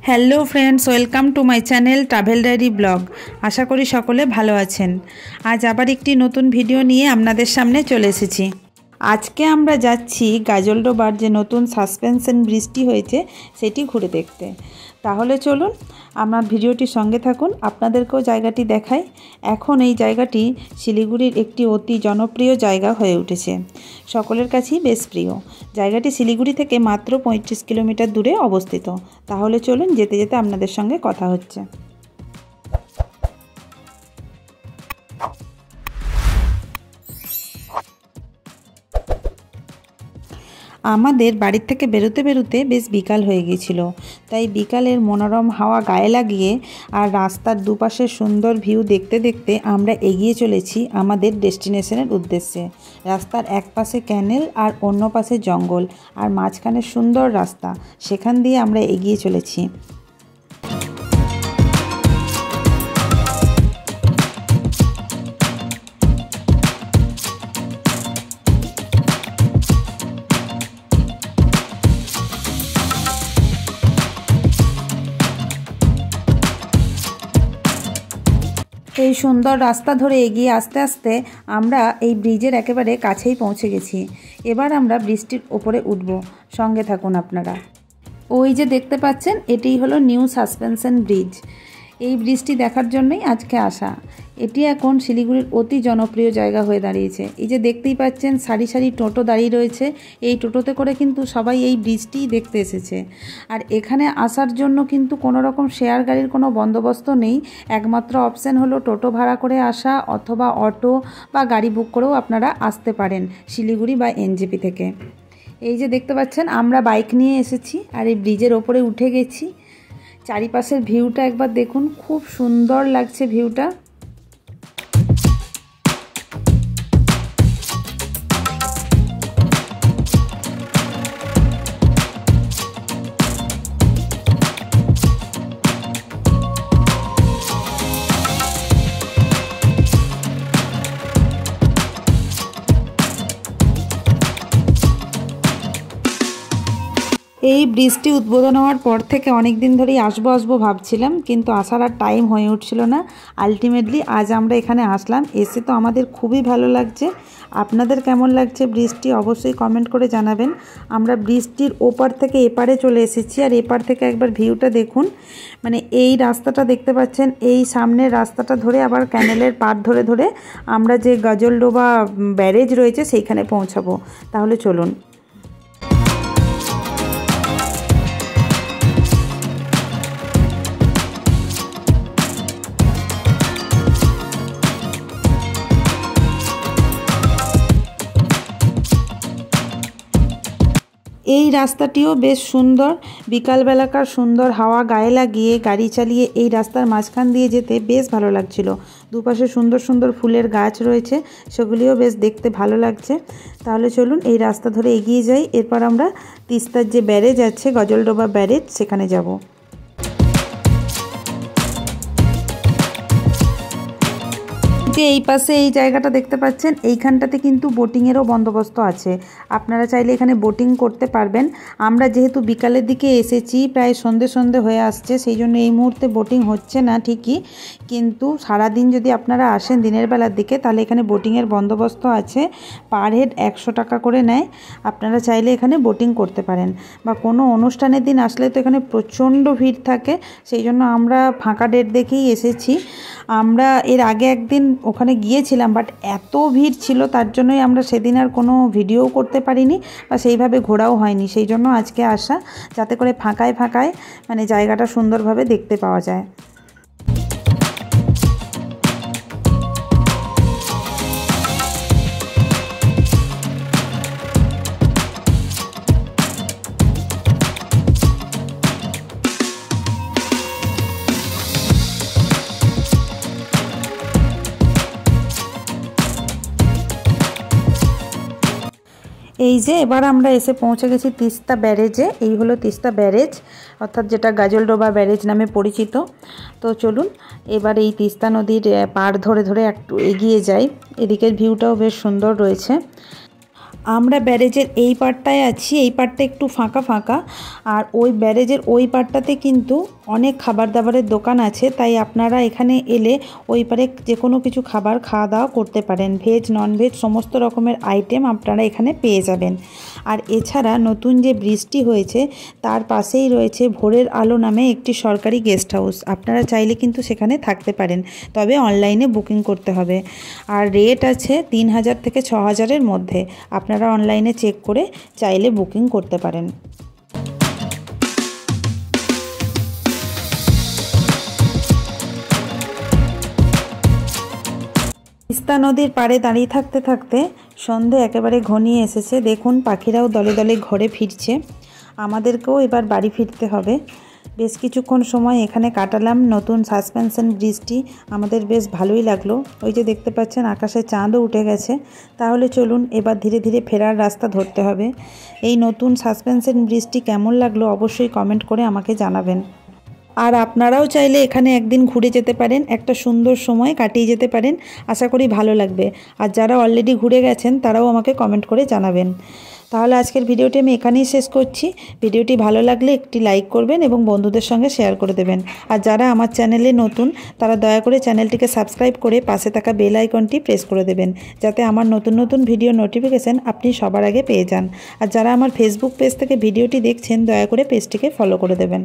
Hello friends, welcome to my channel travel diary vlog. আশা করি সকলে ভালো আছেন। আজ আবার একটি নতুন ভিডিও নিয়ে আপনাদের সামনে চলে এসেছি। আজকে আমরা যাচ্ছি গাজলডোবার যে নতুন সাসপেনশন ব্রিজটি হয়েছে সেটি ঘুরে দেখতে। তাহলে চলুন আমার ভিডিওটির সঙ্গে থাকুন, আপনাদেরকেও জায়গাটি দেখাই। এখন এই জায়গাটি শিলিগুড়ির একটি অতি জনপ্রিয় জায়গা হয়ে উঠেছে, সকলের কাছেই বেশ প্রিয়। জায়গাটি শিলিগুড়ি থেকে মাত্র 35 কিলোমিটার দূরে অবস্থিত। তাহলে চলুন যেতে যেতে আপনাদের সঙ্গে কথা হচ্ছে। আমাদের বাড়ির থেকে বেরোতে বেরোতে বেশ বিকাল হয়ে গিয়েছিল, তাই বিকালের মনোরম হাওয়া গায়ে লাগিয়ে আর রাস্তার দুপাশের সুন্দর ভিউ দেখতে দেখতে আমরা এগিয়ে চলেছি আমাদের ডেস্টিনেশনের উদ্দেশ্যে। রাস্তার এক পাশে ক্যানেল আর অন্য পাশে জঙ্গল আর মাঝখানে সুন্দর রাস্তা, সেখান দিয়ে আমরা এগিয়ে চলেছি। এই সুন্দর রাস্তা ধরে এগিয়ে আস্তে আস্তে আমরা এই ব্রিজের একেবারে কাছেই পৌঁছে গেছি। এবার আমরা ব্রিজটির ওপরে উঠব, সঙ্গে থাকুন আপনারা। ওই যে দেখতে পাচ্ছেন, এটিই হলো নিউ সাসপেনশন ব্রিজ। এই ব্রিজটি দেখার জন্যই আজকে আসা। এটি এখন শিলিগুড়ির অতি জনপ্রিয় জায়গা হয়ে দাঁড়িয়েছে। এই যে দেখতেই পাচ্ছেন সারি সারি টোটো দাঁড়িয়ে রয়েছে, এই টোটোতে করে কিন্তু সবাই এই ব্রিজটিই দেখতে এসেছে। আর এখানে আসার জন্য কিন্তু কোনো রকম শেয়ার গাড়ির কোনো বন্দোবস্ত নেই। একমাত্র অপশান হলো টোটো ভাড়া করে আসা অথবা অটো বা গাড়ি বুক করেও আপনারা আসতে পারেন শিলিগুড়ি বা এনজেপি থেকে। এই যে দেখতে পাচ্ছেন, আমরা বাইক নিয়ে এসেছি আর এই ব্রিজের ওপরে উঠে গেছি। চারিপাশের ভিউটা একবার দেখুন, খুব সুন্দর লাগছে ভিউটা। এই ব্রিজটি উদ্বোধন হওয়ার পর থেকে অনেক দিন ধরেই আসবো ভাবছিলাম, কিন্তু আসার আর টাইম হয়ে উঠছিল না। আলটিমেটলি আজ আমরা এখানে আসলাম। এসে তো আমাদের খুবই ভালো লাগছে। আপনাদের কেমন লাগছে ব্রিজটি অবশ্যই কমেন্ট করে জানাবেন। আমরা ব্রিজটির ওপার থেকে এপারে চলে এসেছি, আর এপার থেকে একবার ভিউটা দেখুন। মানে এই রাস্তাটা দেখতে পাচ্ছেন, এই সামনের রাস্তাটা ধরে আবার ক্যানেলের পাড় ধরে ধরে আমরা যে গাজলডোবা ব্যারেজ রয়েছে সেইখানে পৌঁছাবো। তাহলে চলুন। এই রাস্তাটিও বেশ সুন্দর। বিকালবেলাকার সুন্দর হাওয়া গায়ে লাগিয়ে গাড়ি চালিয়ে এই রাস্তার মাঝখান দিয়ে যেতে বেশ ভালো লাগছিল। দুপাশে সুন্দর সুন্দর ফুলের গাছ রয়েছে, সেগুলিও বেশ দেখতে ভালো লাগছে। তাহলে চলুন এই রাস্তা ধরে এগিয়ে যাই। এরপর আমরা তিস্তার যে ব্যারেজ আছে, গজলডোবা ব্যারেজ, সেখানে যাব। যে এই পাশে এই জায়গাটা দেখতে পাচ্ছেন, এইখানটাতে কিন্তু বোটিংয়েরও বন্দোবস্ত আছে। আপনারা চাইলে এখানে বোটিং করতে পারবেন। আমরা যেহেতু বিকালের দিকে এসেছি, প্রায় সন্ধে হয়ে আসছে, সেই জন্য এই মুহূর্তে বোটিং হচ্ছে না ঠিকই, কিন্তু সারাদিন যদি আপনারা আসেন দিনের বেলার দিকে, তাহলে এখানে বোটিংয়ের বন্দোবস্ত আছে। পার হেড 100 টাকা করে নেয়। আপনারা চাইলে এখানে বোটিং করতে পারেন। বা কোনো অনুষ্ঠানের দিন আসলে তো এখানে প্রচণ্ড ভিড় থাকে, সেই জন্য আমরা ফাঁকা ডেট দেখেই এসেছি। আমরা এর আগে একদিন ওখানে গিয়েছিলাম, বাট এত ভিড় ছিল, তার জন্যই আমরা সেদিন আর কোনো ভিডিও করতে পারিনি বা সেইভাবে ঘোরাও হয়নি। সেই জন্য আজকে আসা, যাতে করে ফাঁকায় মানে জায়গাটা সুন্দরভাবে দেখতে পাওয়া যায়। এই যে এবার আমরা এসে পৌঁছে গেছি তিস্তা ব্যারেজে। এই হলো তিস্তা ব্যারেজ, অর্থাৎ যেটা গাজলডোবা ব্যারেজ নামে পরিচিত। তো চলুন এবার এই তিস্তা নদীর পাড় ধরে ধরে একটু এগিয়ে যাই। এদিকের ভিউটাও বেশ সুন্দর রয়েছে। আমরা ব্যারেজের এই পার্টটায় আছি, এই পার্টটা একটু ফাঁকা ফাঁকা, আর ওই ব্যারেজের ওই পার্টটাতে কিন্তু অনেক খাবার দাবারের দোকান আছে, তাই আপনারা এখানে এলে ওই পারে যে কোনো কিছু খাবার খাওয়া দাওয়া করতে পারেন। ভেজ ননভেজ সমস্ত রকমের আইটেম আপনারা এখানে পেয়ে যাবেন। আর এছাড়া নতুন যে ব্রিজটি হয়েছে তার পাশেই রয়েছে ভোরের আলো নামে একটি সরকারি গেস্ট হাউস। আপনারা চাইলে কিন্তু সেখানে থাকতে পারেন, তবে অনলাইনে বুকিং করতে হবে। আর রেট আছে 3000 থেকে 6000-এর মধ্যে। আপনারা অনলাইনে চেক করে চাইলে বুকিং করতে পারেন। তিস্তা নদীর পাড়ে দাঁড়িয়ে থাকতে থাকতে সন্ধে একেবারে ঘনিয়ে এসেছে। দেখুন পাখিরাও দলে দলে ঘরে ফিরছে। আমাদেরকেও এবার বাড়ি ফিরতে হবে। বেশ কিছুক্ষণ সময় এখানে কাটালাম। নতুন সাসপেনশন ব্রিজটি আমাদের বেশ ভালোই লাগলো। ওই যে দেখতে পাচ্ছেন আকাশে চাঁদও উঠে গেছে। তাহলে চলুন এবার ধীরে ধীরে ফেরার রাস্তা ধরতে হবে। এই নতুন সাসপেনশন ব্রিজটি কেমন লাগলো অবশ্যই কমেন্ট করে আমাকে জানাবেন। আর আপনারাও চাইলে এখানে একদিন ঘুরে যেতে পারেন, একটা সুন্দর সময় কাটিয়ে যেতে পারেন। আশা করি ভালো লাগবে। আর যারা অলরেডি ঘুরে গেছেন তারাও আমাকে কমেন্ট করে জানাবেন। তাহলে আজকের ভিডিওটি আমি এখানেই শেষ করছি। ভিডিওটি ভালো লাগলে একটি লাইক করবেন এবং বন্ধুদের সঙ্গে শেয়ার করে দেবেন। আর যারা আমার চ্যানেলে নতুন তারা দয়া করে চ্যানেলটিকে সাবস্ক্রাইব করে পাশে থাকা বেল আইকনটি প্রেস করে দেবেন, যাতে আমার নতুন নতুন ভিডিও নোটিফিকেশান আপনি সবার আগে পেয়ে যান। আর যারা আমার ফেসবুক পেজ থেকে ভিডিওটি দেখছেন দয়া করে পেজটিকে ফলো করে দেবেন।